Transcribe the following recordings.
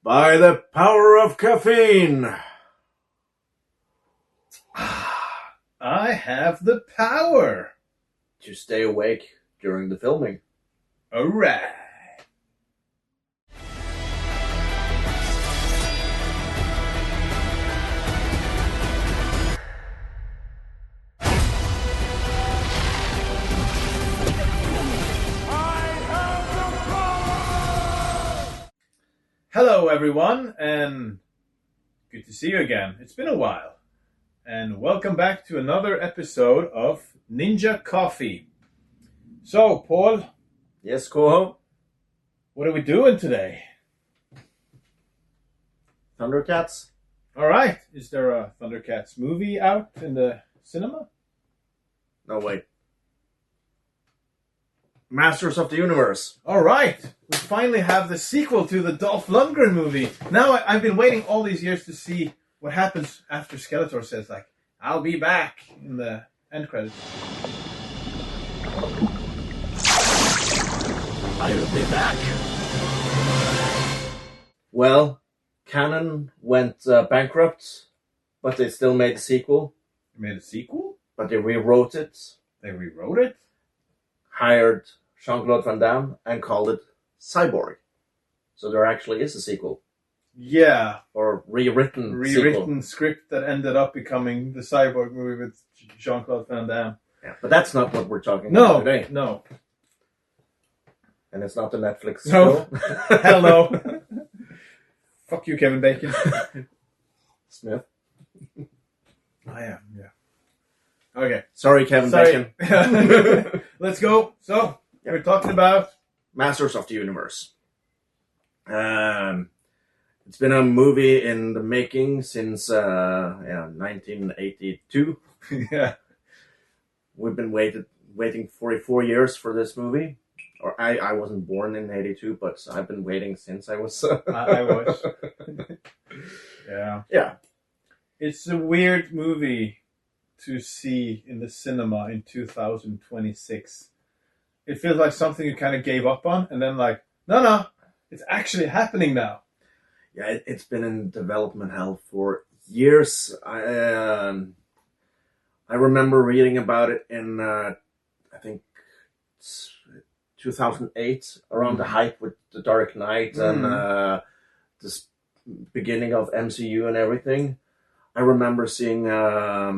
By the power of caffeine. I have the power To stay awake during the filming. Alright. Hello everyone, and good to see you again. It's been a while. And welcome back to another episode of Ninja Coffee. So, Paul, Yes, Koho? what are we doing today? Thundercats? Alright, is there a Thundercats movie out in the cinema? No, wait. Masters of the Universe. Alright, we finally have the sequel to the Dolph Lundgren movie. Now I've been waiting all these years to see what happens after Skeletor says, like, I'll be back in the end credits. I'll be back. Well, Canon went bankrupt, but they still made a sequel. They made a sequel? But they rewrote it, They rewrote it? hired Jean-Claude Van Damme, and called it Cyborg. So there actually is a sequel. Yeah, Or rewritten sequel. script that ended up becoming the Cyborg movie with Jean-Claude Van Damme. Yeah, but that's not what we're talking about today. No. And it's not the Netflix No. show. Hell no. Fuck you, Kevin Bacon. Smith. I am, yeah. Okay. Sorry, Kevin Sorry. Bacon. Let's go. So, we're talking about... Masters of the Universe. It's been a movie in the making since 1982. Yeah. We've been waiting 44 years for this movie. Or I wasn't born in 82, but I've been waiting since I was. I was. Yeah. Yeah. It's a weird movie to see in the cinema in 2026. It feels like something you kind of gave up on, and then like, no, it's actually happening now. Yeah, it's been in development hell for years. I remember reading about it in, I think, 2008, around the hype with The Dark Knight and this beginning of MCU and everything. I remember seeing, I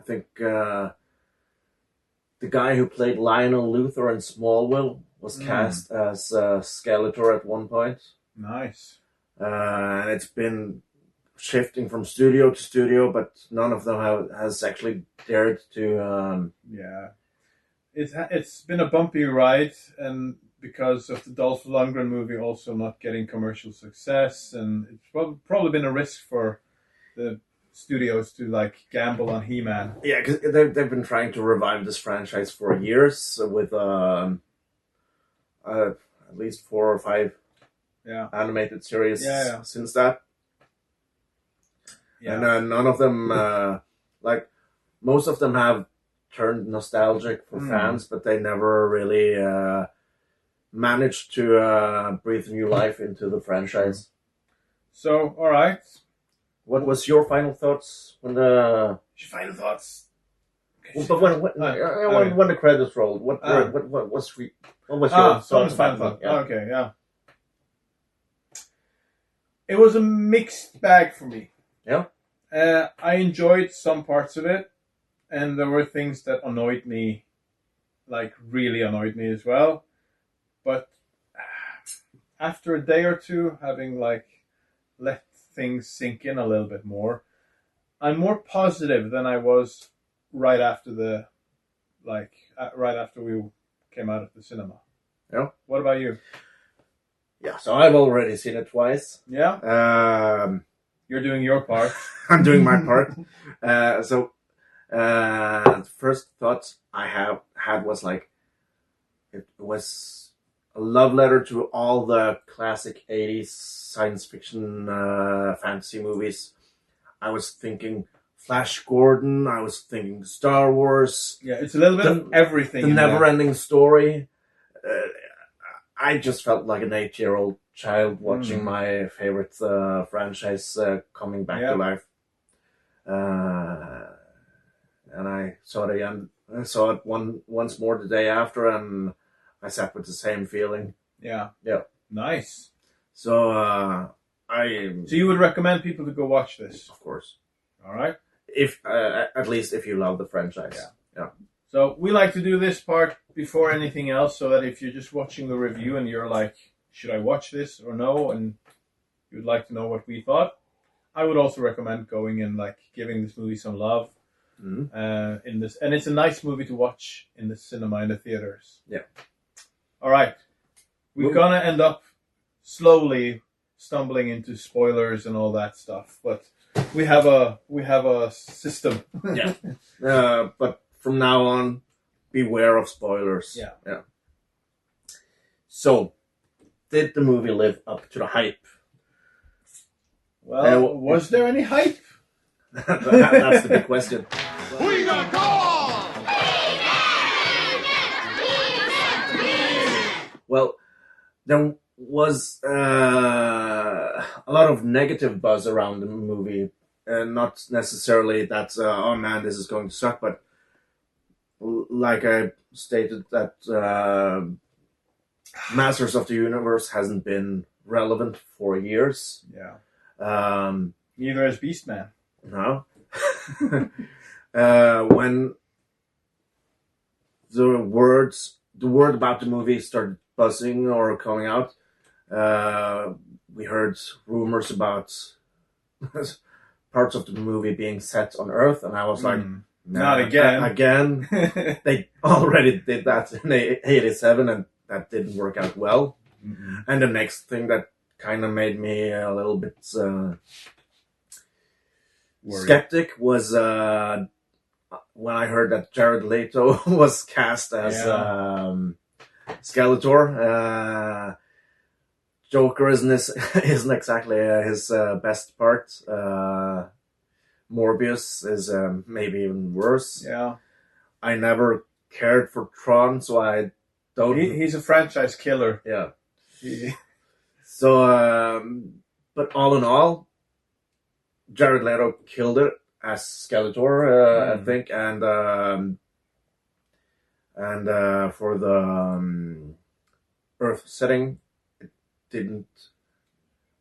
think, the guy who played Lionel Luthor in Smallville was cast as Skeletor at one point. Nice. And it's been shifting from studio to studio, but none of them has actually dared to... Yeah. It's been a bumpy ride, and because of the Dolph Lundgren movie also not getting commercial success, and it's probably been a risk for the studios to like gamble on He-Man. Yeah, because they've been trying to revive this franchise for years with at least 4 or 5 animated series since that. Yeah. And none of them, like, most of them have turned nostalgic for fans, but they never really managed to breathe new life into the franchise. So, all right. What was your final thoughts when the... Your final thoughts? But when the credits rolled, what was your thoughts final about thought. Yeah. Okay, yeah. It was a mixed bag for me. Yeah? I enjoyed some parts of it, and there were things that annoyed me, like really annoyed me as well. But after a day or two, having like let things sink in a little bit more, I'm more positive than I was right after we came out of the cinema. Yeah. What about you? Yeah, so I've already seen it twice. Yeah. You're doing your part. I'm doing my part. The first thought I had was like, it was a love letter to all the classic 80s science fiction fantasy movies. I was thinking Flash Gordon, I was thinking Star Wars. Yeah, it's a little bit of everything. The never-ending story. I just felt like an 8-year-old child watching my favorite franchise coming back to life. And I saw it again. I saw it once more the day after, and I sat with the same feeling. Yeah. Yeah. Nice. So So you would recommend people to go watch this? Of course. All right. If at least if you love the franchise. Yeah. So we like to do this part before anything else, so that if you're just watching the review and you're like, should I watch this or no, and you'd like to know what we thought, I would also recommend going and like giving this movie some love. In this, and it's a nice movie to watch in the cinema, in the theaters. Yeah. All right, we're gonna end up slowly stumbling into spoilers and all that stuff, but we have a system. Yeah. But from now on, beware of spoilers. Yeah. So, did the movie live up to the hype? Well, was there any hype? That's the big question. We got call! Well, there was a lot of negative buzz around the movie. Not necessarily that, oh man, this is going to suck, but like I stated, that Masters of the Universe hasn't been relevant for years. Yeah. Neither has Beastman. No. When the word about the movie started buzzing or coming out, we heard rumors about parts of the movie being set on Earth, and I was like, not again. Again. They already did that in 87, and that didn't work out well. Mm-hmm. And the next thing that kind of made me a little bit skeptic was when I heard that Jared Leto was cast as Skeletor. Joker isn't exactly his best part. Morbius is maybe even worse. Yeah. I never cared for Tron, so I don't... He's a franchise killer. Yeah. So, but all in all, Jared Leto killed it as Skeletor, I think, and for the Earth setting, it didn't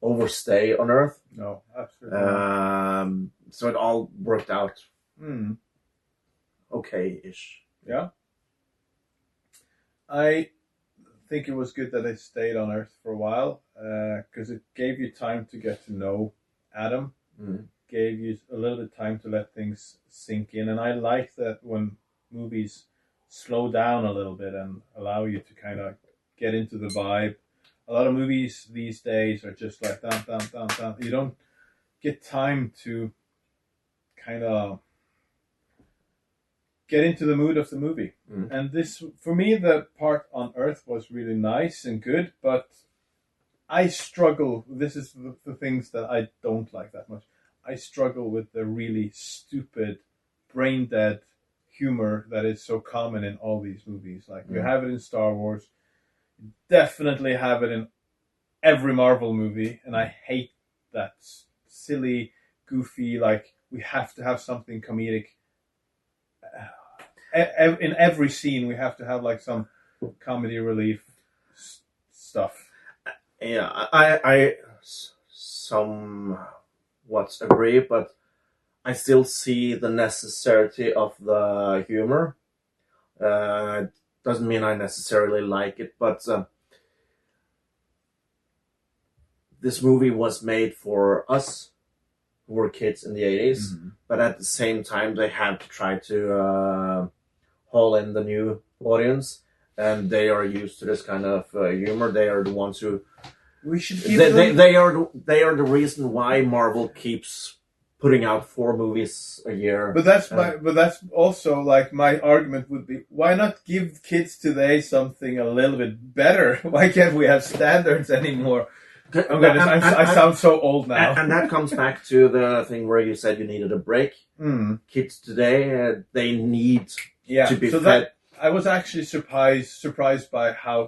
overstay on Earth. No, absolutely not. So it all worked out okay-ish. Yeah. I think it was good that they stayed on Earth for a while, because it gave you time to get to know Adam. Gave you a little bit of time to let things sink in, and I like that when movies slow down a little bit and allow you to kind of get into the vibe. A lot of movies these days are just like down. You don't get time to kind of get into the mood of the movie. And this, for me, the part on Earth was really nice and good, but I struggle. This is the things that I don't like that much. I struggle with the really stupid, brain-dead humor that is so common in all these movies. Like, you have it in Star Wars. You definitely have it in every Marvel movie. And I hate that silly, goofy, like, we have to have something comedic. In every scene, we have to have, like, some comedy relief stuff. Yeah, I somewhat agree, but I still see the necessity of the humor. Doesn't mean I necessarily like it, but this movie was made for us who were kids in the 80s, but at the same time they had to try to haul in the new audience, and they are used to this kind of humor. They are the ones who... We should give they are the reason why Marvel keeps putting out 4 movies a year. But that's also like my argument would be, why not give kids today something a little bit better? Why can't we have standards anymore? I sound so old now. And that comes back to the thing where you said you needed a break. Kids today, they need to be fed. I was actually surprised by how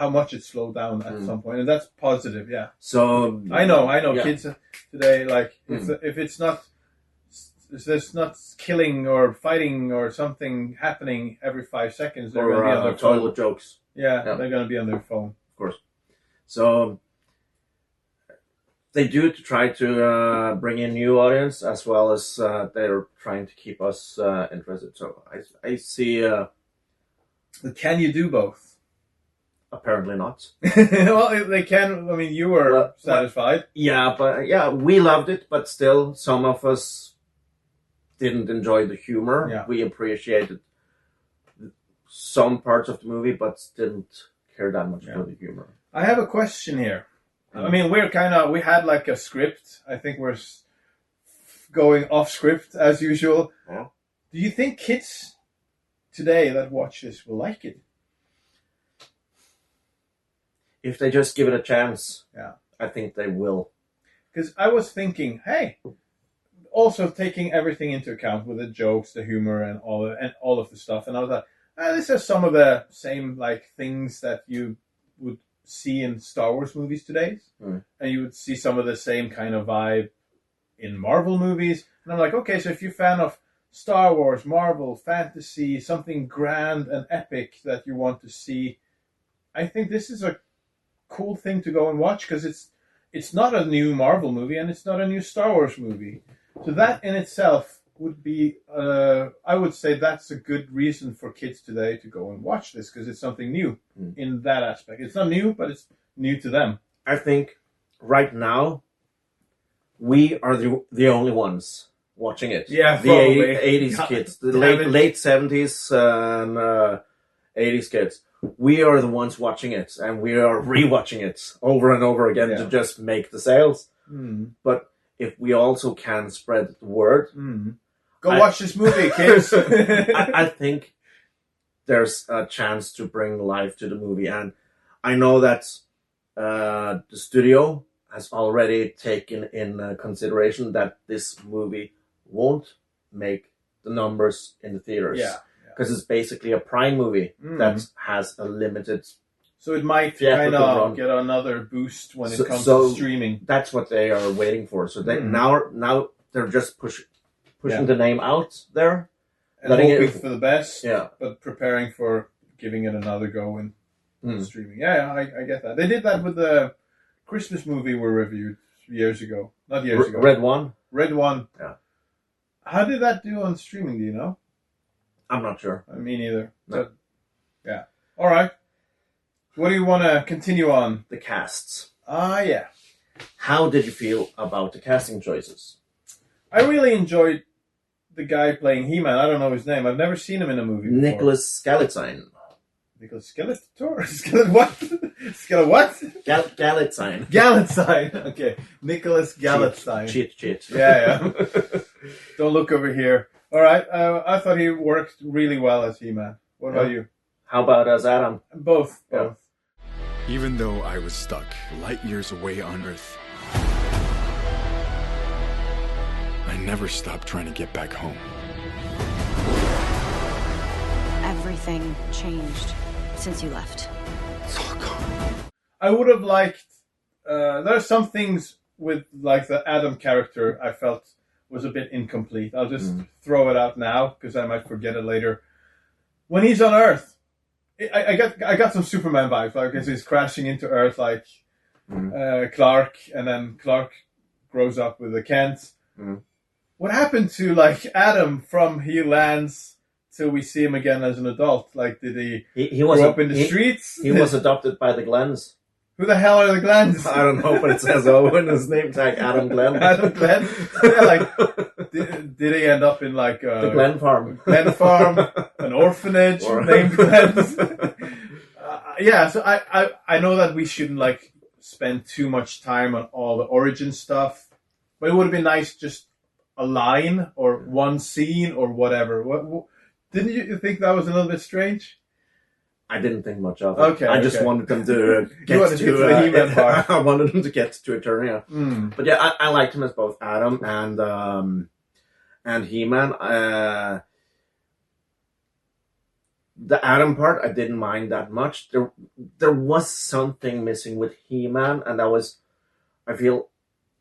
much it slowed down at some point, and that's positive. Yeah. So I know. yeah. Kids today, like if it's not, if there's not killing or fighting or something happening every 5 seconds, they're going to be on their phone. toilet jokes. Yeah, they're going to be on their phone. Of course. So they do to try to bring in new audience, as well as they're trying to keep us interested. So I see. But can you do both? Apparently not. Well, they can. I mean, you were satisfied. Yeah, but we loved it, but still, some of us didn't enjoy the humor. Yeah. We appreciated some parts of the movie, but didn't care that much for the humor. I have a question here. I mean, we had like a script. I think we're going off script as usual. Yeah. Do you think kids today that watch this will like it? If they just give it a chance, yeah, I think they will. Because I was thinking, hey, also taking everything into account with the jokes, the humor, and all of the stuff, and I was like, this is some of the same like things that you would see in Star Wars movies today, and you would see some of the same kind of vibe in Marvel movies. And I'm like, okay, so if you're a fan of Star Wars, Marvel, fantasy, something grand and epic that you want to see, I think this is a cool thing to go and watch, because it's not a new Marvel movie and it's not a new Star Wars movie. So that in itself would be, I would say that's a good reason for kids today to go and watch this, because it's something new in that aspect. It's not new, but it's new to them. I think right now we are the only ones watching it. Yeah, the probably. 80s kids, the late 70s and 80s kids. We are the ones watching it, and we are rewatching it over and over again to just make the sales. But if we also can spread the word, go watch this movie, kids. I think there's a chance to bring life to the movie, and I know that the studio has already taken in consideration that this movie won't make the numbers in the theaters. Yeah. Because it's basically a Prime movie that has a limited. So it might kind of get another boost when it comes to streaming. That's what they are waiting for. So they now they're just pushing the name out there, and hoping for the best. Yeah, but preparing for giving it another go in streaming. Yeah, I get that. They did that with the Christmas movie we reviewed years ago. Not years ago. Red One. Yeah. How did that do on streaming? Do you know? I'm not sure. Me neither. No. But, yeah. All right. What do you want to continue on? The casts. Yeah. How did you feel about the casting choices? I really enjoyed the guy playing He-Man. I don't know his name. I've never seen him in a movie before. Nicholas Galitzine. Nicholas Skeletor? What? What? Galitzine. Galitzine. Okay. Nicholas Galitzine. Cheat. Yeah. Don't look over here. All right. I thought he worked really well as He-Man. What about you? How about as Adam? Both. Yeah. Even though I was stuck light years away on Earth, I never stopped trying to get back home. Everything changed since you left. It's all gone. I would have liked... there are some things with like the Adam character I felt was a bit incomplete. I'll just throw it out now because I might forget it later. When he's on Earth, I got some Superman vibes, like as he's crashing into Earth, like Clark, and then Clark grows up with the Kent. What happened to like Adam from he lands till we see him again as an adult? Like, did he grow up in the streets? He was adopted by the Glens. Who the hell are the Glens? I don't know, but it says in his name tag Adam Glenn. Adam Glenn? Yeah, like, did he end up in like the Glen Farm? Glen Farm, an orphanage named Glens. Yeah, so I know that we shouldn't like spend too much time on all the origin stuff, but it would have been nice just a line or one scene or whatever. What didn't you think that was a little bit strange? I didn't think much of it. Okay, I just wanted them to get to the He-Man part. I wanted them to get to Eternia. But yeah, I liked him as both Adam and He-Man. the Adam part, I didn't mind that much. There was something missing with He-Man, and that was, I feel,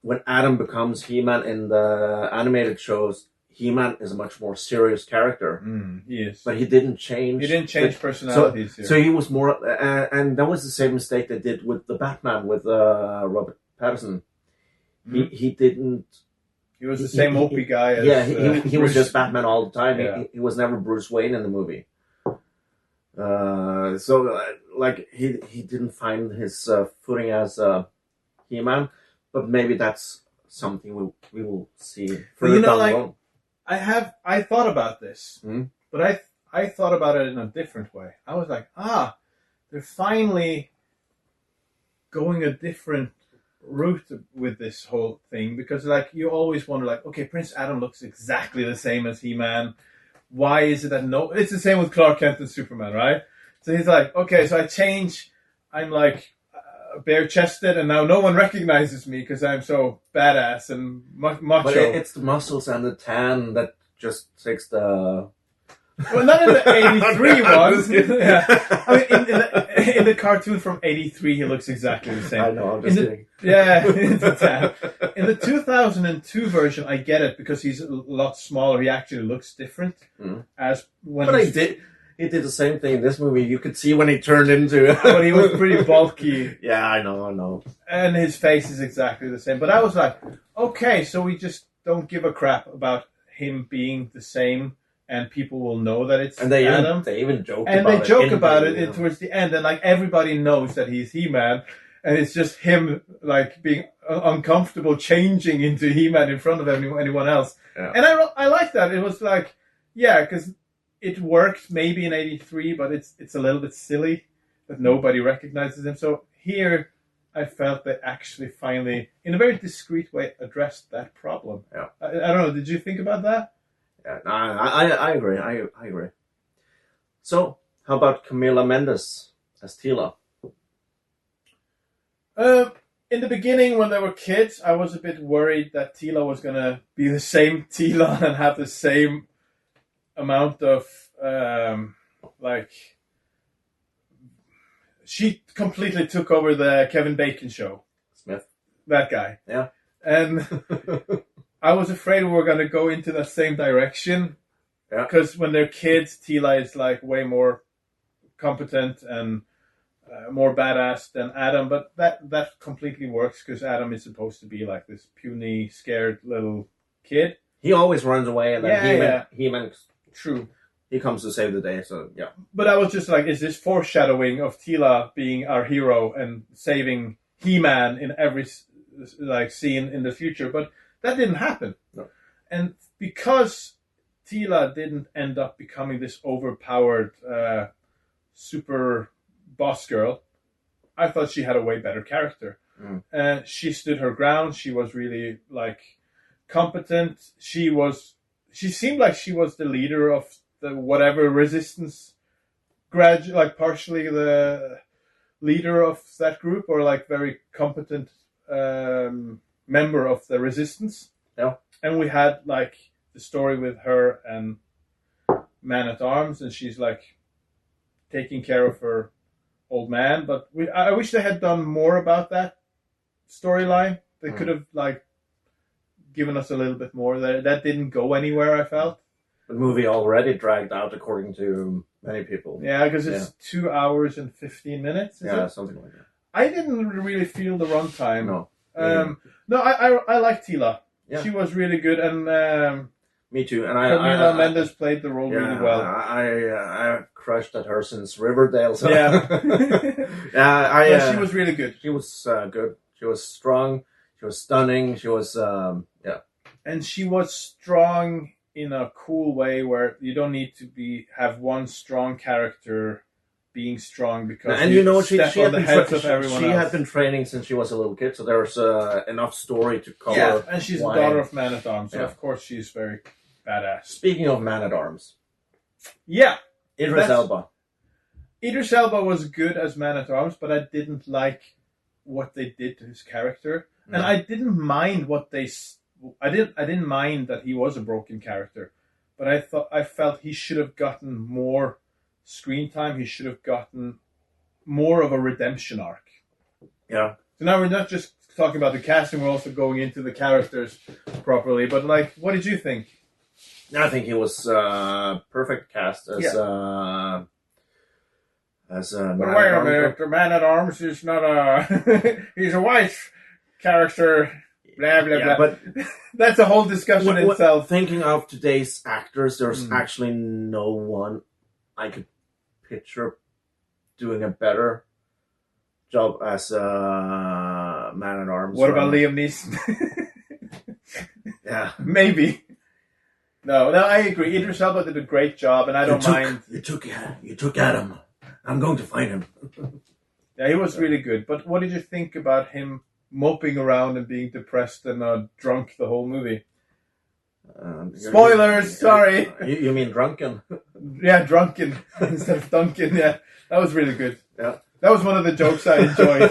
when Adam becomes He-Man in the animated shows, He-Man is a much more serious character. He is. But he didn't change. He didn't change personalities here. So he was more, and that was the same mistake they did with the Batman with Robert Pattinson. He didn't. He was the same mopey guy. He was just Batman all the time. Yeah. He was never Bruce Wayne in the movie. He didn't find his footing as He-Man, but maybe that's something we will see further down the road. I thought about this, but I thought about it in a different way. I was like, they're finally going a different route with this whole thing, because like you always wonder, like, okay, Prince Adam looks exactly the same as He-Man. Why is it that it's the same with Clark Kent and Superman, right? So he's like, okay, so I change, I'm like bare-chested, and now no one recognizes me because I'm so badass and macho. But it's the muscles and the tan that just takes the... Well, not in the 83 ones. Yeah. I mean, in the cartoon from 83, he looks exactly the same. I know, I'm just kidding. Yeah, in the 2002 version, I get it, because he's a lot smaller. He actually looks different. As when But he did the same thing in this movie. You could see when he turned into... But he was pretty bulky. Yeah, I know. And his face is exactly the same. But I was like, okay, so we just don't give a crap about him being the same, and people will know that it's Adam. They even joke and about it. And they joke about it towards the end, and like everybody knows that he's He-Man, and it's just him like being uncomfortable changing into He-Man in front of anyone else. Yeah. And I like that. It was like, yeah, because it worked maybe in 83, but it's a little bit silly that nobody recognizes him. So here, I felt they actually finally, in a very discreet way, addressed that problem. Yeah. I don't know. Did you think about that? Yeah, no, I agree. I agree. So, how about Camila Mendes as Tila? In the beginning, when they were kids, I was a bit worried that Tila was going to be the same Tila and have the same amount of, she completely took over the Kevin Bacon show. Smith. That guy. Yeah. And I was afraid we were going to go into the same direction. Yeah. Because when they're kids, Tila is like way more competent and more badass than Adam. But that completely works, because Adam is supposed to be like this puny, scared little kid. He always runs away, and then He-Man. True. He comes to save the day, so yeah. But I was just like, is this foreshadowing of Tila being our hero and saving He-Man in every like scene in the future? But that didn't happen. No. And because Tila didn't end up becoming this overpowered super boss girl, I thought she had a way better character. She stood her ground. She was really like competent. She seemed like she was the leader of the whatever resistance, partially the leader of that group, or like very competent member of the resistance. Yeah. And we had like the story with her and Man-at-Arms, and she's like taking care of her old man. But I wish they had done more about that storyline. They could have like given us a little bit more. That didn't go anywhere, I felt. The movie already dragged out, according to many people. Yeah, because it's 2 hours and 15 minutes. Something like that. I didn't really feel the runtime. No. No, I like Tila. Yeah. She was really good, and me too. And Camila Mendes played the role really well. I've crushed at her since Riverdale. So. Yeah. Yeah, she was really good. She was good. She was strong. She was stunning. She was And she was strong in a cool way, where you don't need to have one strong character being strong, because and you know she had been training since she was a little kid, so there was enough story to cover. Yeah, and she's the daughter of Man-at-Arms, so of course she's very badass. Speaking of Man-at-Arms, Idris Elba. Idris Elba was good as Man-at-Arms, but I didn't like what they did to his character, and I didn't mind I didn't mind that he was a broken character, but I felt he should have gotten more screen time. He should have gotten more of a redemption arc. Yeah. So now we're not just talking about the casting, we're also going into the characters properly. But like, what did you think? I think he was perfect cast as But Man wait at a Arms. minute, the Man at Arms is not a he's a white character. Blah blah Yeah, blah. but That's a whole discussion itself. thinking of today's actors, there's actually no one I could picture doing a better job as Man at Arms. What about Liam Neeson? Yeah, Maybe. No, I agree. Idris Elba did a great job, and I don't mind. You took Adam. I'm going to find him. Yeah, he was really good. But what did you think about him moping around and being depressed and drunk the whole movie? Spoilers, sorry. You mean drunken? Yeah, drunken instead of Duncan. Yeah, that was really good. Yeah, that was one of the jokes I enjoyed.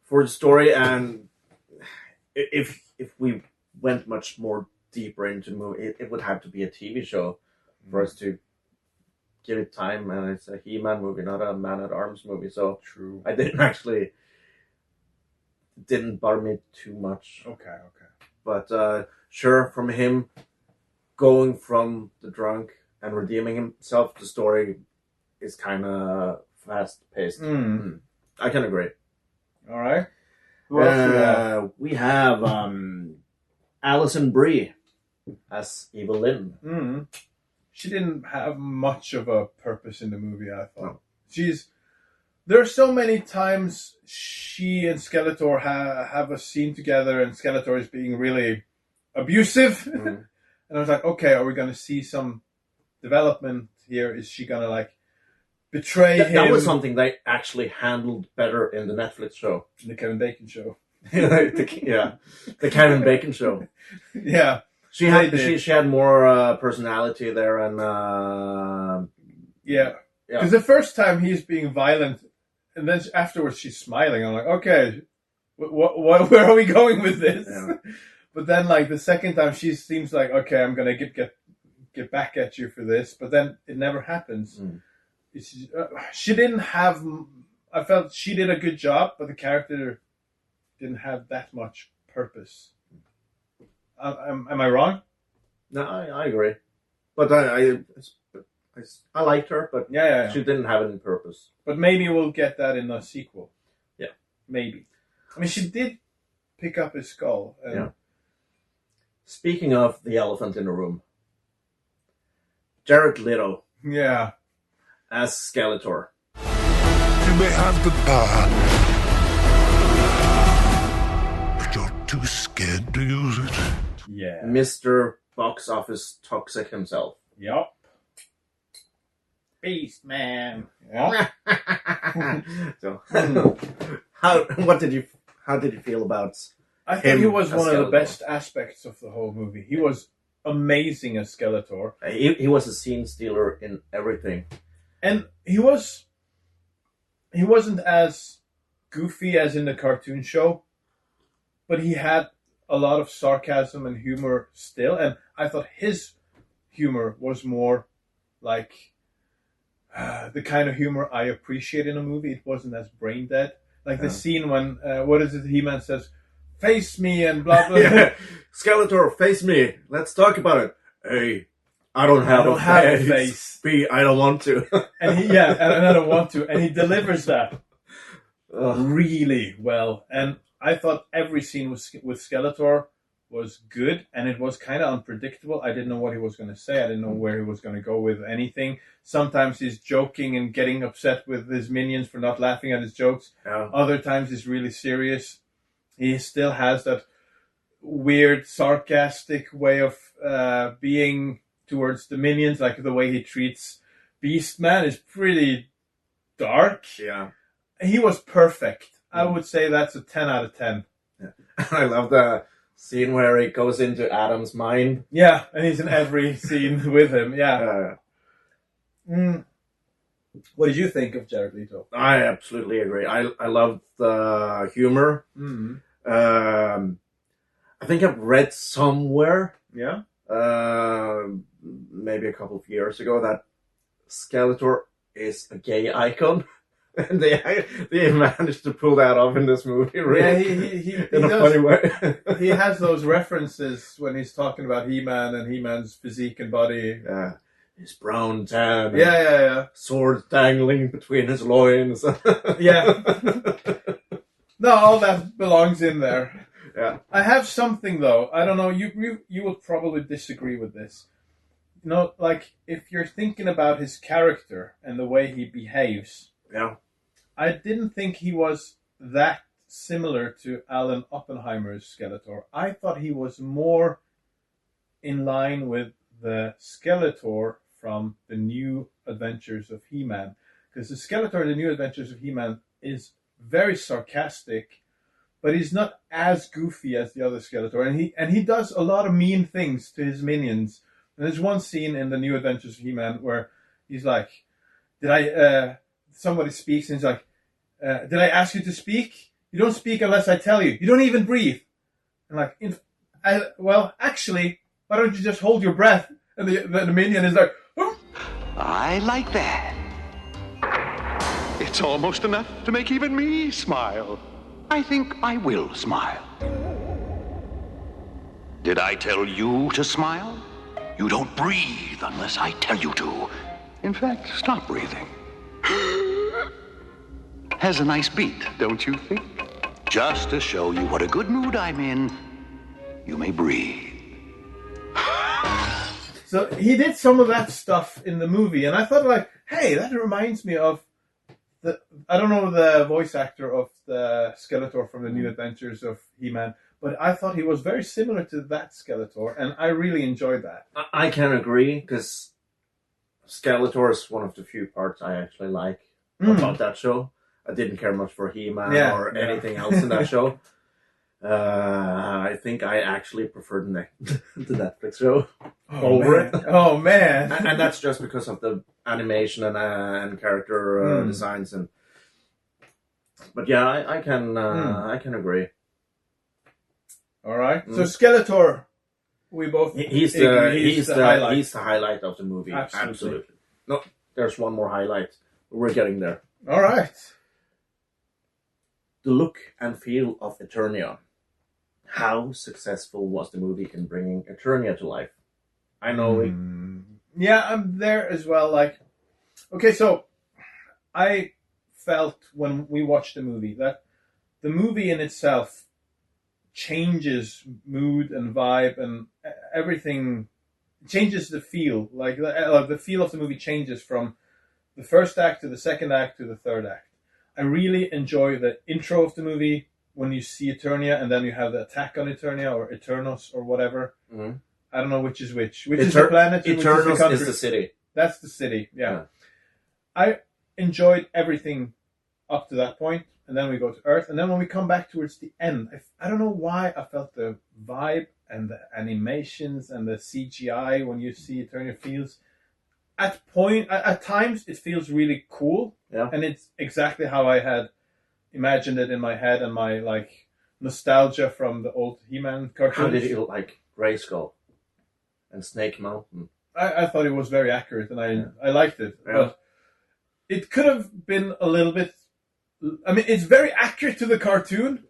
For the story, and if we went much more deeper into the movie, it would have to be a TV show for us to give it time, and it's a He-Man movie, not a Man at Arms movie. So true. I didn't bother me too much. Okay. But sure, from him going from the drunk and redeeming himself, the story is kind of fast paced. I can agree. All right. Who else do we have? We have Alison Brie as Evelyn. She didn't have much of a purpose in the movie, I thought. No. There are so many times she and Skeletor have a scene together, and Skeletor is being really abusive. And I was like, okay, are we going to see some development here? Is she going to like betray him? That was something they actually handled better in the Netflix show. The Kevin Bacon show. The Kevin Bacon show. Yeah. She had more personality there, and yeah. Because the first time he's being violent, and then afterwards she's smiling. I'm like, okay, where are we going with this? Yeah. But then, like the second time, she seems like, okay, I'm gonna get back at you for this. But then it never happens. She didn't have. I felt she did a good job, but the character didn't have that much purpose. Am I wrong? No, I agree. But I liked her, but yeah, she didn't have any purpose. But maybe we'll get that in a sequel. Yeah. Maybe. I mean, she did pick up his skull. Yeah. Speaking of the elephant in the room, Jared Leto. Yeah. As Skeletor. You may have the power, but you're too scared to use it. Yeah. Mr. Box Office Toxic himself. Yup. Beast Man. Yeah. So, how did you feel about? I think he was one of the best aspects of the whole movie. He was amazing as Skeletor. He was a scene stealer in everything, and he wasn't as goofy as in the cartoon show, but he had a lot of sarcasm and humor still, and I thought his humor was more like the kind of humor I appreciate in a movie. It wasn't as brain dead. Like the scene when, what is it, He-Man says, face me and blah, blah, blah. Yeah. Skeletor, face me. Let's talk about it. A, I don't have a face. B, I don't want to. And I don't want to. And he delivers that really well. And I thought every scene with Skeletor was good, and it was kind of unpredictable. I didn't know what he was going to say. I didn't know where he was going to go with anything. Sometimes he's joking and getting upset with his minions for not laughing at his jokes. Yeah. Other times he's really serious. He still has that weird, sarcastic way of being towards the minions, like the way he treats Beastman is pretty dark. Yeah. He was perfect. I would say that's a 10 out of 10. Yeah. I love the scene where he goes into Adam's mind. Yeah, and he's in every scene with him. Yeah. What did you think of Jared Leto? I absolutely agree. I love the humor. Mm-hmm. I think I've read somewhere, Yeah. maybe a couple of years ago, that Skeletor is a gay icon. And they managed to pull that off in this movie, really, he in a does, funny way. he has those references when he's talking about He-Man and He-Man's physique and body. Yeah, his brown tan. Yeah. Sword dangling between his loins. Yeah. No, all that belongs in there. Yeah. I have something though. I don't know. You will probably disagree with this. You know, like if you're thinking about his character and the way he behaves. Yeah. I didn't think he was that similar to Alan Oppenheimer's Skeletor. I thought he was more in line with the Skeletor from the New Adventures of He-Man. Because the Skeletor in the New Adventures of He-Man is very sarcastic, but he's not as goofy as the other Skeletor. And he does a lot of mean things to his minions. And there's one scene in the New Adventures of He-Man where he's like, somebody speaks and he's like, did I ask you to speak? You don't speak unless I tell you. You don't even breathe. And like, well, actually, why don't you just hold your breath? And the minion is like, oh. I like that. It's almost enough to make even me smile. I think I will smile. Did I tell you to smile? You don't breathe unless I tell you to. In fact, stop breathing. Has a nice beat, don't you think? Just to show you what a good mood I'm in, you may breathe. So he did some of that stuff in the movie, and I thought like, hey, that reminds me of I don't know the voice actor of the Skeletor from the New Adventures of He-Man, but I thought he was very similar to that Skeletor, and I really enjoyed that. I can agree, because Skeletor is one of the few parts I actually like about that show. I didn't care much for He-Man or anything else in that show. I think I actually preferred the Netflix show over it. Oh man! And that's just because of the animation and character designs. But yeah, I can agree. All right. So Skeletor, we both he's the highlight of the movie. Absolutely. No, there's one more highlight. We're getting there. All right. The look and feel of Eternia. How successful was the movie in bringing Eternia to life? I know. Yeah, I'm there as well. Like, okay, so I felt when we watched the movie that the movie in itself changes mood and vibe and everything, changes the feel. Like the feel of the movie changes from the first act to the second act to the third act. I really enjoy the intro of the movie when you see Eternia, and then you have the attack on Eternia or Eternos or whatever. Mm-hmm. I don't know which is which. Which is the planet? Eternos is the city. That's the city. Yeah. I enjoyed everything up to that point, and then we go to Earth, and then when we come back towards the end, I don't know why I felt the vibe and the animations and the CGI when you see Eternia feels. At times it feels really cool, and it's exactly how I had imagined it in my head and my like nostalgia from the old He-Man cartoons. How did it look like Grayskull and Snake Mountain? I thought it was very accurate, and I liked it, but it could have been a little bit. I mean, it's very accurate to the cartoon,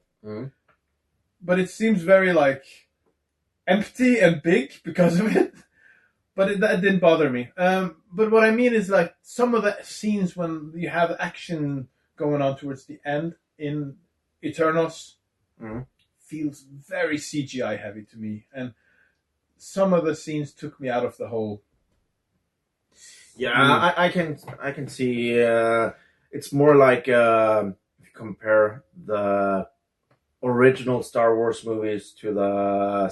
but it seems very like empty and big because of it. But that didn't bother me. But what I mean is like some of the scenes when you have action going on towards the end in Eternos feels very CGI heavy to me. And some of the scenes took me out of the whole. Yeah, I can see. It's more like if you compare the original Star Wars movies to the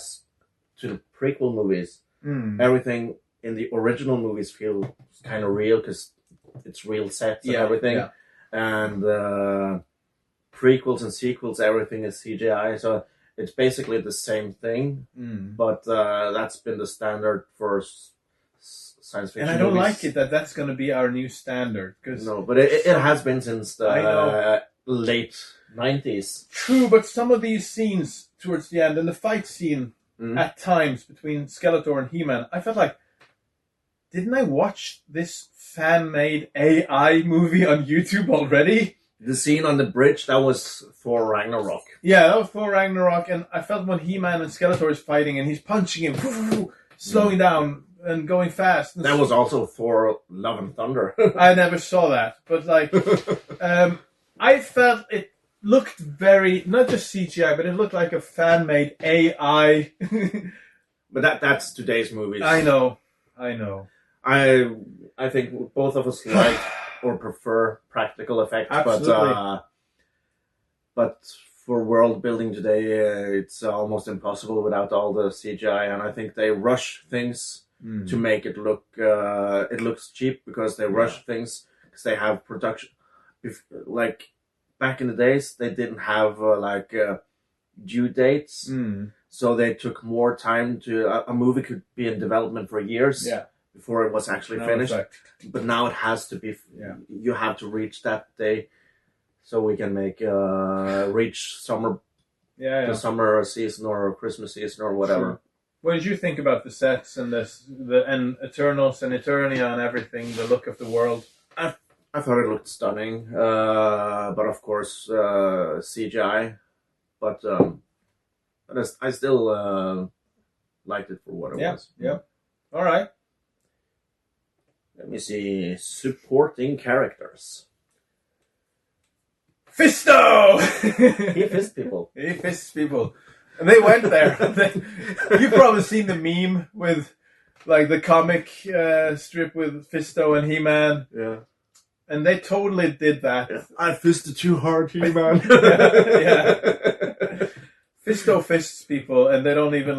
prequel movies. Everything in the original movies feels kind of real because it's real sets and everything. And prequels and sequels, everything is CGI. So it's basically the same thing. But that's been the standard for science fiction. And I don't like it that's going to be our new standard. No, but it has been since the late 90s. True, but some of these scenes towards the end, and the fight scene at times between Skeletor and He-Man, I felt like, didn't I watch this fan-made AI movie on YouTube already? The scene on the bridge, that was Thor Ragnarok. Yeah, that was Thor Ragnarok, and I felt when He-Man and Skeletor is fighting and he's punching him, slowing down and going fast. And that was also Thor Love and Thunder. I never saw that, but like, I felt it looked very, not just CGI, but it looked like a fan-made AI. But that's today's movies. I know. I think both of us like or prefer practical effects. Absolutely. But for world building today, it's almost impossible without all the CGI, and I think they rush things to make it look, it looks cheap because they rush things because they have production. Like back in the days, they didn't have due dates, so they took more time to. A movie could be in development for years before it was actually finished. But now it has to be. You have to reach that day, so we can make reach summer, the summer season or Christmas season or whatever. Sure. What did you think about the sets and and Eternals and Eternia and everything, the look of the world? I thought it looked stunning, but of course CGI. But I still liked it for what it was. Yeah. All right. Let me see. Supporting characters. Fisto! He fists people. He fists people. And they went there. You've probably seen the meme with like the comic strip with Fisto and He-Man. Yeah. And they totally did that. Yeah. I fisted too hard, He-Man. yeah. Fisto fists people and they don't even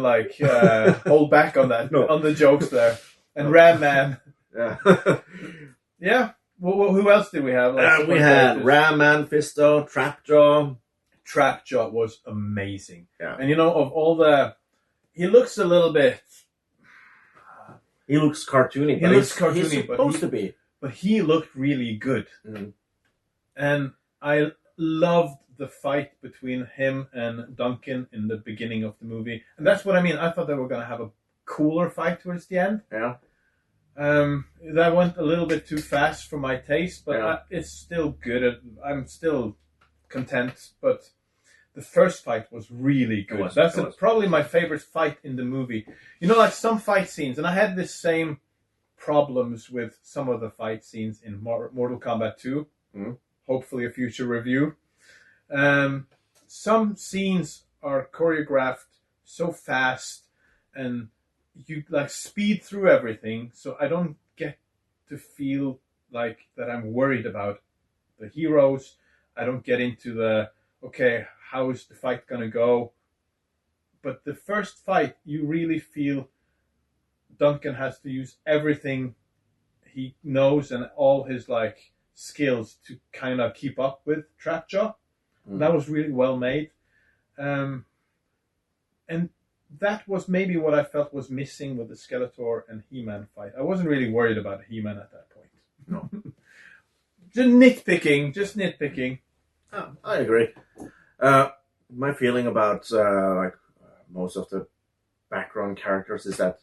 hold back on that, on the jokes there. And Ram Man. Yeah. Yeah. Well, who else did we have? We had Ram Man, Fisto, Trapjaw. Trapjaw was amazing. Yeah. And of all he looks a little bit. He looks cartoony. He's supposed to be. But he looked really good. Mm-hmm. And I loved the fight between him and Duncan in the beginning of the movie. And that's what I mean. I thought they were going to have a cooler fight towards the end. Yeah. That went a little bit too fast for my taste, but it's still good. I'm still content, but the first fight was really good. That's probably my favorite fight in the movie. Some fight scenes, and I had the same problems with some of the fight scenes in Mortal Kombat 2. Hopefully a future review. Some scenes are choreographed so fast and you speed through everything, so I don't get to feel like that I'm worried about the heroes. I don't get into how is the fight gonna go? But the first fight, you really feel Duncan has to use everything he knows and all his skills to kind of keep up with Trapjaw. That was really well made. And that was maybe what I felt was missing with the Skeletor and He-Man fight. I wasn't really worried about He-Man at that point. No. Just nitpicking. Oh, I agree. My feeling about most of the background characters is that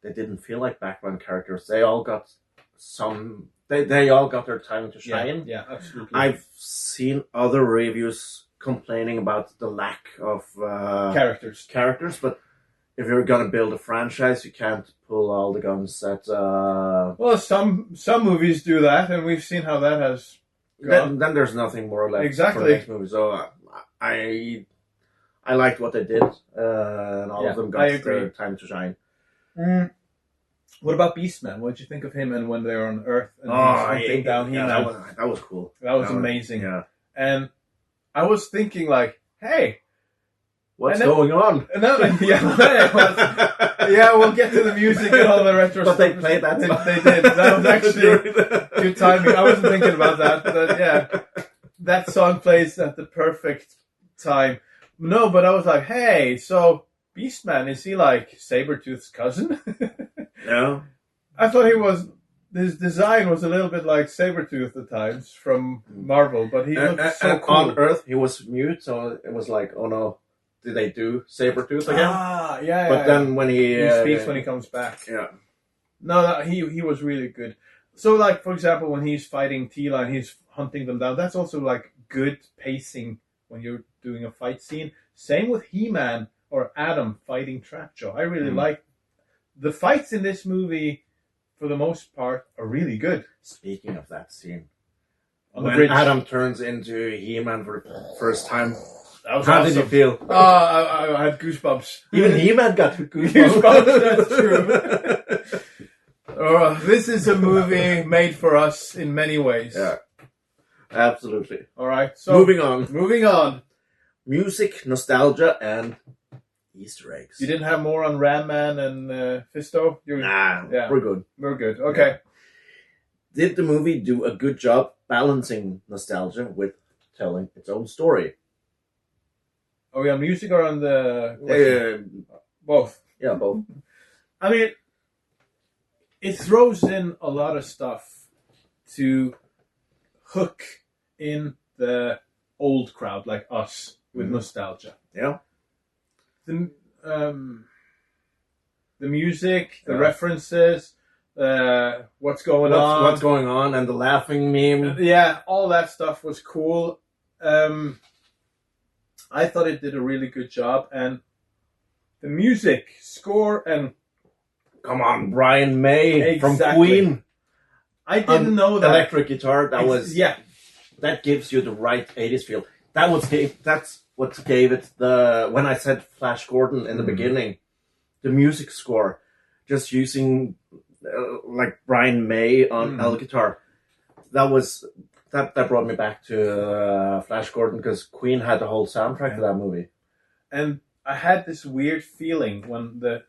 they didn't feel like background characters. They all got they all got their time to shine. Yeah, absolutely. I've seen other reviews complaining about the lack of characters, but if you're gonna build a franchise, you can't pull all the guns at. Well, some movies do that, and we've seen how that has gone. Then there's nothing more left exactly for the next movie. So I liked what they did, and all of them got their time to shine. What about Beastman? What did you think of him and when they were on Earth and hunting down He-Man? That was cool. That was amazing. Yeah. And I was thinking hey, what's going on? No, we'll get to the music and all the retro but stuff. They played that. They did. That was actually good timing. I wasn't thinking about that, but that song plays at the perfect time. No, but I was like, hey, so Beastman, is he Sabretooth's cousin? No. I thought he was his design was a little bit like Sabretooth at times from Marvel, but he looked so and cool. on Earth, he was mute, so it was like, oh no, did they do Sabretooth again? Ah, yeah. But then when he speaks when he comes back. yeah, No, he was really good. So, like, for example, when he's fighting T-Line, he's hunting them down. That's also, like, good pacing when you're doing a fight scene. Same with He-Man or Adam fighting Trapjaw. I really like the fights in this movie, for the most part, are really good. speaking of that scene, On the when bridge. Adam turns into He-Man for the first time, That was how awesome. did you feel? Oh, I had goosebumps. Even He-Man got goosebumps. Goosebumps, that's true. This is a movie made for us in many ways. Yeah, absolutely. All right. So Moving on. Moving on. Music, nostalgia, and Easter eggs. You didn't have more on Ram Man and Fisto? Nah, Yeah. we're good. We're good. Okay. Did the movie do a good job balancing nostalgia with telling its own story? Are we on music or on the... Both. Yeah, both. I mean, it throws in a lot of stuff to hook in the old crowd like us with nostalgia. Yeah. The music, the references, what's going on. What's going on, and the laughing meme. Yeah, all that stuff was cool. I thought it did a really good job, and the music, score, and Come on, Brian May from Exactly. Queen. I didn't know that. Electric guitar. That was yeah. That gives you the right 80s feel. That's what gave it the. When I said Flash Gordon in the beginning, the music score, just using like Brian May on L guitar, that brought me back to Flash Gordon, because Queen had the whole soundtrack to that movie. And I had this weird feeling when the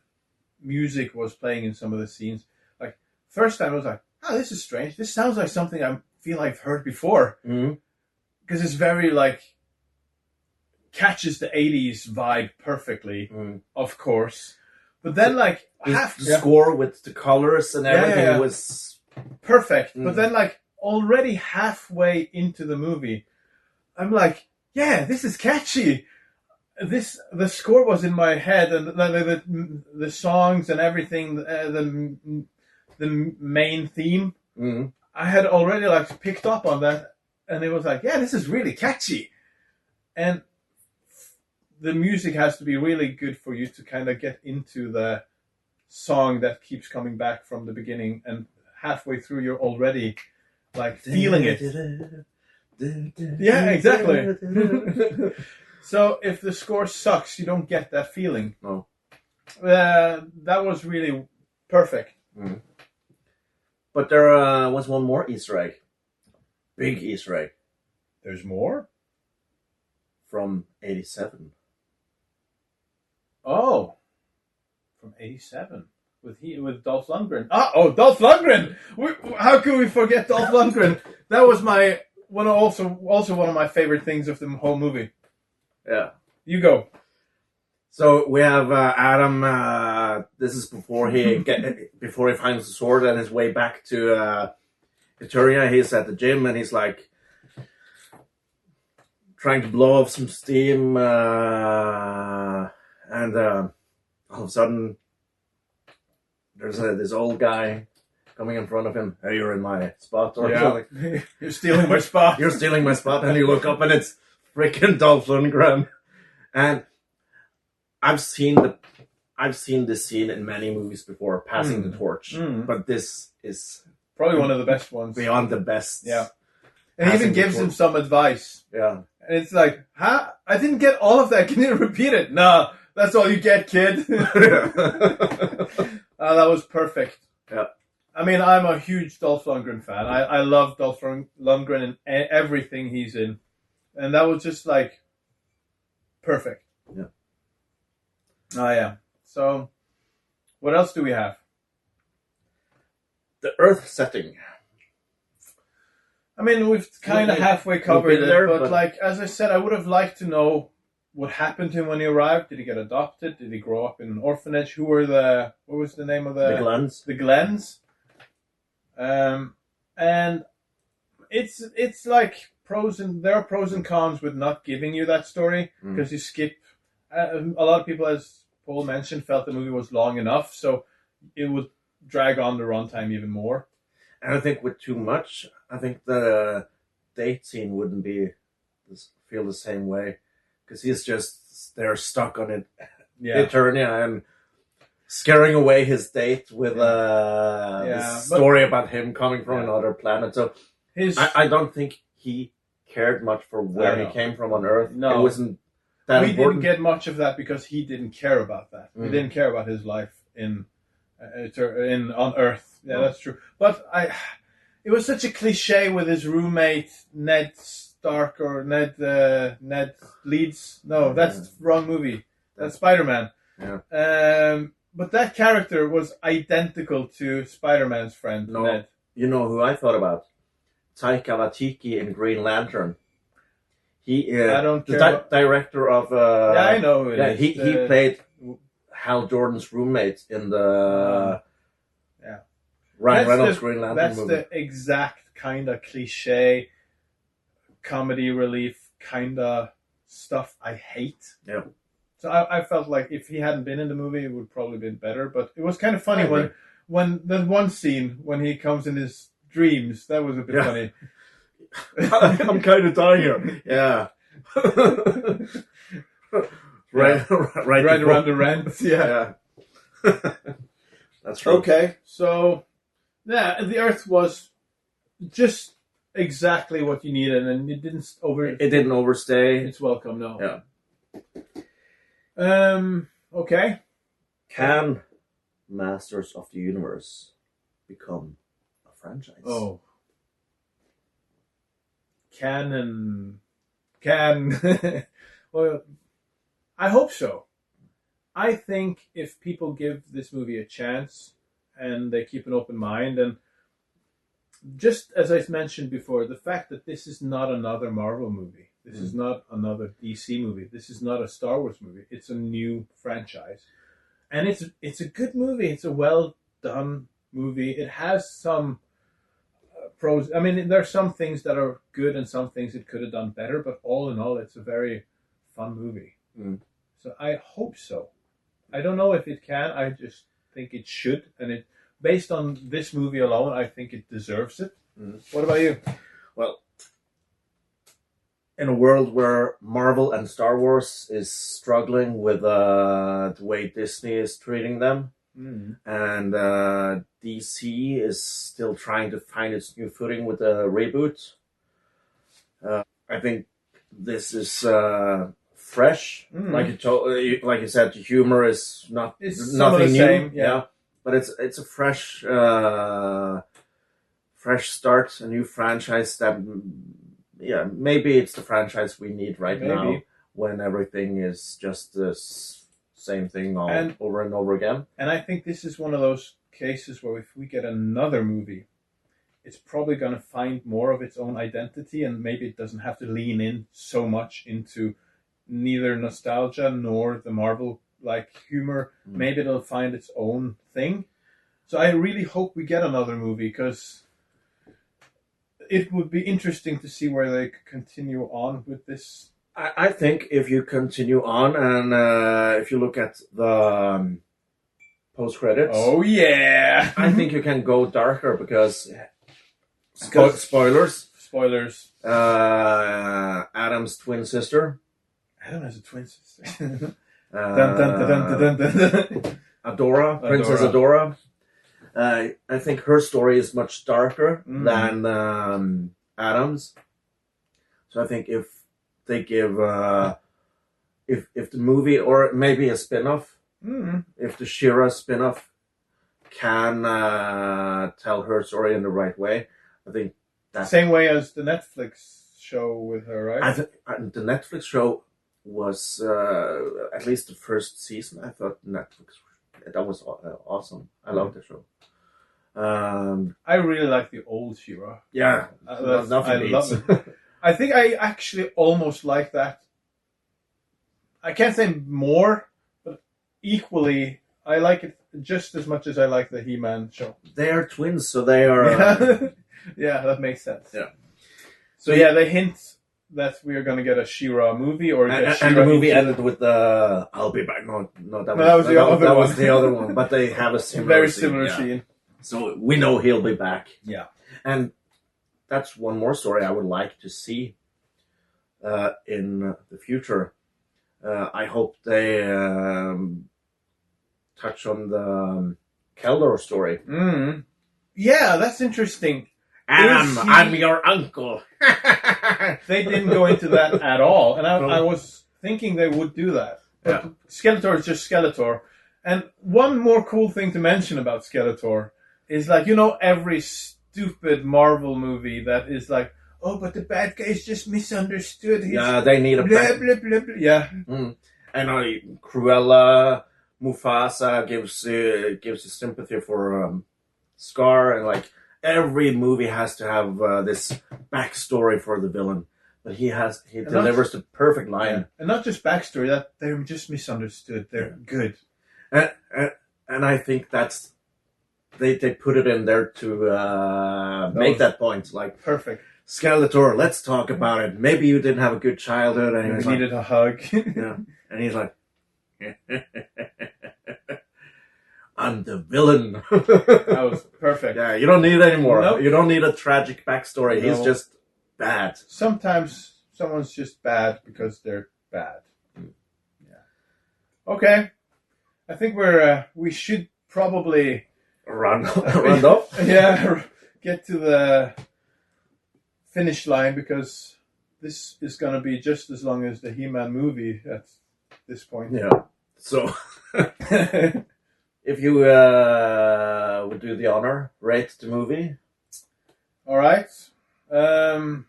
music was playing in some of the scenes. Like, first time I was like, oh, this is strange. This sounds like something I feel I've heard before. Mm-hmm. Because it's very, like, catches the 80s vibe perfectly, of course. But then, like, The score with the colors and everything was perfect. But then, like, already halfway into the movie, I'm like, yeah, this is catchy. The score was in my head, and the songs and everything, the main theme, I had already like picked up on that, and it was like, yeah, this is really catchy. And the music has to be really good for you to kind of get into the song that keeps coming back from the beginning, and halfway through you're already like feeling it. Yeah, exactly. So if the score sucks, you don't get that feeling. No. That was really perfect. But there was one more Easter egg. Big Easter egg. There's more? From 87. Oh. From 87. With Dolph Lundgren. Oh, Dolph Lundgren! How could we forget Dolph Lundgren? That was also one of my favorite things of the whole movie. Yeah. You go. So we have Adam. This is before he finds the sword and his way back to Eternia. He's at the gym and he's like trying to blow off some steam, and all of a sudden there's this old guy coming in front of him. Hey, you're in my spot, or something. You're stealing my spot. You're stealing my spot, and you look up and it's freaking Dolph Lundgren. And I've seen this scene in many movies before, passing the torch. But this is probably one of the best ones. Beyond the best. Yeah. And he even gives him some advice. Yeah. And it's like, huh? I didn't get all of that. Can you repeat it? No, that's all you get, kid. That was perfect. Yeah. I mean, I'm a huge Dolph Lundgren fan. I love Dolph Lundgren in everything he's in. And that was just like perfect. Yeah. Oh, yeah. So, what else do we have? The Earth setting. I mean, we've kind of halfway covered it, there, but like, as I said, I would have liked to know what happened to him when he arrived. Did he get adopted? Did he grow up in an orphanage? What was the name of The Glens. The Glens? And it's like there are pros and cons with not giving you that story, because you skip. A lot of people, as Paul mentioned, felt the movie was long enough, so it would drag on the runtime even more. And I think with too much, I think the date scene wouldn't feel the same way, because they're stuck on it, Eternia, and scaring away his date with this story about him coming from another planet. So I don't think he cared much for where he came from on Earth. No, it wasn't that important. Didn't get much of that because he didn't care about that. He didn't care about his life on Earth. Yeah, that's true. But it was such a cliche with his roommate Ned Stark, or Ned Leeds. No, that's the wrong movie. That's Spider-Man. Yeah. But that character was identical to Spider-Man's friend Ned. You know who I thought about? Taika Waititi in Green Lantern. He director of. I know who it is. He played Hal Jordan's roommate in the Ryan Reynolds Green Lantern movie. That's the exact kind of cliche comedy relief kind of stuff I hate. Yeah. So I felt like if he hadn't been in the movie, it would probably been better. But it was kind of funny when there's one scene when he comes in his dreams. That was a bit funny. I'm kind of dying here. Yeah. right around the rent. Yeah. That's true. Okay, so the Earth was just exactly what you needed, and it didn't overstay its welcome. No. Yeah. Okay. Can Masters of the Universe become a franchise? Oh. Can. Well, I hope so. I think if people give this movie a chance and they keep an open mind, and just as I mentioned before, the fact that this is not another Marvel movie, this is not another DC movie, this is not a Star Wars movie, it's a new franchise. And it's a good movie, it's a well done movie. It has some pros. I mean, there are some things that are good and some things it could have done better, but all in all, it's a very fun movie. So I hope so. I don't know if it can. I just think it should, and based on this movie alone, I think it deserves it. What about you? Well, in a world where Marvel and Star Wars is struggling with the way Disney is treating them, and DC is still trying to find its new footing with the reboot, I think this is fresh. Like you said, the humor is nothing new. Same, yeah. But it's a fresh start, a new franchise that, maybe it's the franchise we need now, when everything is just the same thing over and over again. And I think this is one of those cases where if we get another movie, it's probably going to find more of its own identity, and maybe it doesn't have to lean in so much into neither nostalgia nor the Marvel-like humor. Maybe it'll find its own thing. So I really hope we get another movie, because it would be interesting to see where they continue on with this. I think if you continue on, and if you look at the post-credits... Oh, yeah! I think you can go darker, because... Spoilers. Adam's twin sister. Adam has a twin sister. Adora, Princess Adora. I think her story is much darker than Adam's. So I think if they give if the movie, or maybe a spin-off, if the She-Ra spin-off can tell her story in the right way, I think that's same way as the Netflix show with her, right? The Netflix show was at least the first season. I thought that was awesome. I loved the show. I really like the old She-Ra. Yeah, I love it. I think I actually almost like that. I can't say more, but equally, I like it just as much as I like the He-Man show. They are twins, so they are. Yeah, that makes sense. Yeah. So yeah, they hint that we are going to get a She-Ra movie, or And the movie ended with "I'll be back." No, that was the other one. was the other one. But they have a similar, very similar scene. So we know he'll be back. Yeah, and that's one more story I would like to see in the future. I hope they touch on the Keldor story. Yeah, that's interesting. I'm your uncle. They didn't go into that at all, and I was thinking they would do that. But Yeah. Skeletor is just Skeletor. And one more cool thing to mention about Skeletor is, like, you know, every stupid Marvel movie that is like, oh, but the bad guy is just misunderstood. Yeah, they need a blah, blah, blah, blah. Yeah. And Cruella, Mufasa gives you sympathy for Scar, and like every movie has to have this backstory for the villain. But he delivers the perfect line. Yeah. And not just backstory, that they're just misunderstood. They're good. And I think that's they put it in there to make that point. Like, perfect. Skeletor, let's talk about it. Maybe you didn't have a good childhood, and you needed a hug. Yeah, and he's like, I'm the villain. That was perfect. Yeah, you don't need it anymore. Nope. You don't need a tragic backstory. No. He's just bad. Sometimes someone's just bad because they're bad. Yeah. Okay. I think we should probably Run off. Yeah, get to the finish line, because this is going to be just as long as the He-Man movie at this point. Yeah. So, if you would do the honor, rate the movie. All right. Out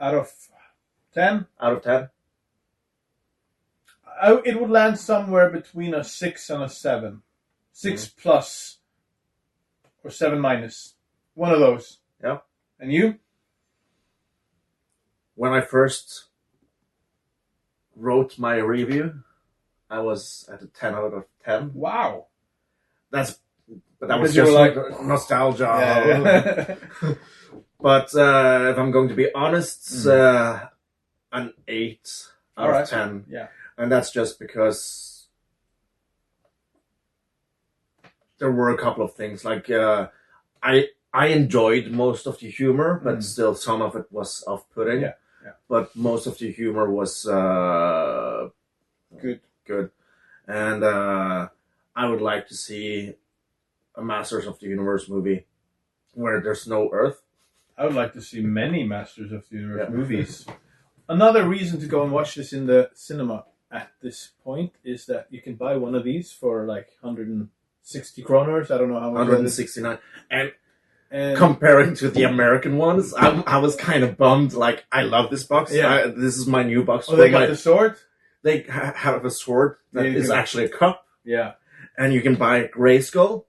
of 10? Out of 10? It would land somewhere between a 6 and a 7. 6 plus or 7 minus. One of those. Yeah. And you? When I first wrote my review, I was at a 10 out of 10. Wow. But that Because was you just were like nostalgia. Yeah. But if I'm going to be honest, an 8 out of 10. Yeah. And that's just because there were a couple of things. Like, I enjoyed most of the humor, but still some of it was off-putting. Yeah. But most of the humor was good. And I would like to see a Masters of the Universe movie where there's no Earth. I would like to see many Masters of the Universe movies. Another reason to go and watch this in the cinema at this point is that you can buy one of these for like 160 kroners. I don't know how much. 169. And comparing to the American ones, I was kind of bummed. Like, I love this box. Yeah. This is my new box. Oh, they got the sword? They have a sword that is actually a cup. Yeah. And you can buy Grayskull,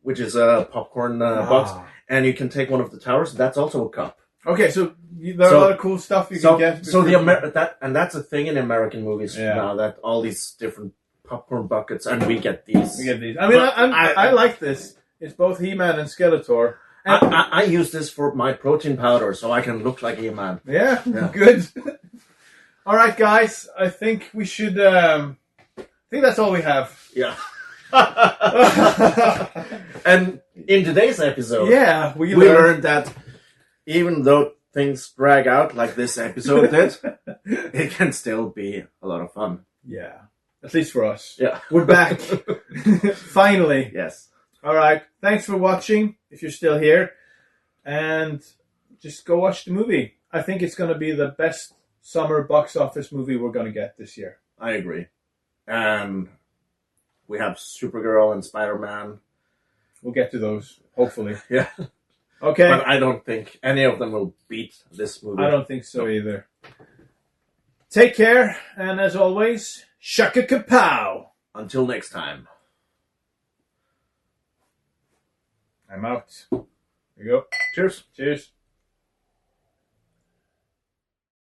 which is a popcorn box. And you can take one of the towers. That's also a cup. Okay, so there are a lot of cool stuff you can get. So that's a thing in American movies now, that all these different popcorn buckets, and we get these. I mean, I like this. It's both He-Man and Skeletor. And I use this for my protein powder, so I can look like He-Man. Yeah. Good. All right, guys. I think we should. I think that's all we have. Yeah. And in today's episode, we learned that even though things drag out like this episode did, it can still be a lot of fun. Yeah. At least for us. Yeah. We're back. Finally. Yes. All right. Thanks for watching, if you're still here. And just go watch the movie. I think it's going to be the best summer box office movie we're going to get this year. I agree. And we have Supergirl and Spider-Man. We'll get to those, hopefully. Yeah. Okay. But I don't think any of them will beat this movie. I don't think so either. Take care, and as always, shaka kapow! Until next time. I'm out. There you go. Cheers. Cheers.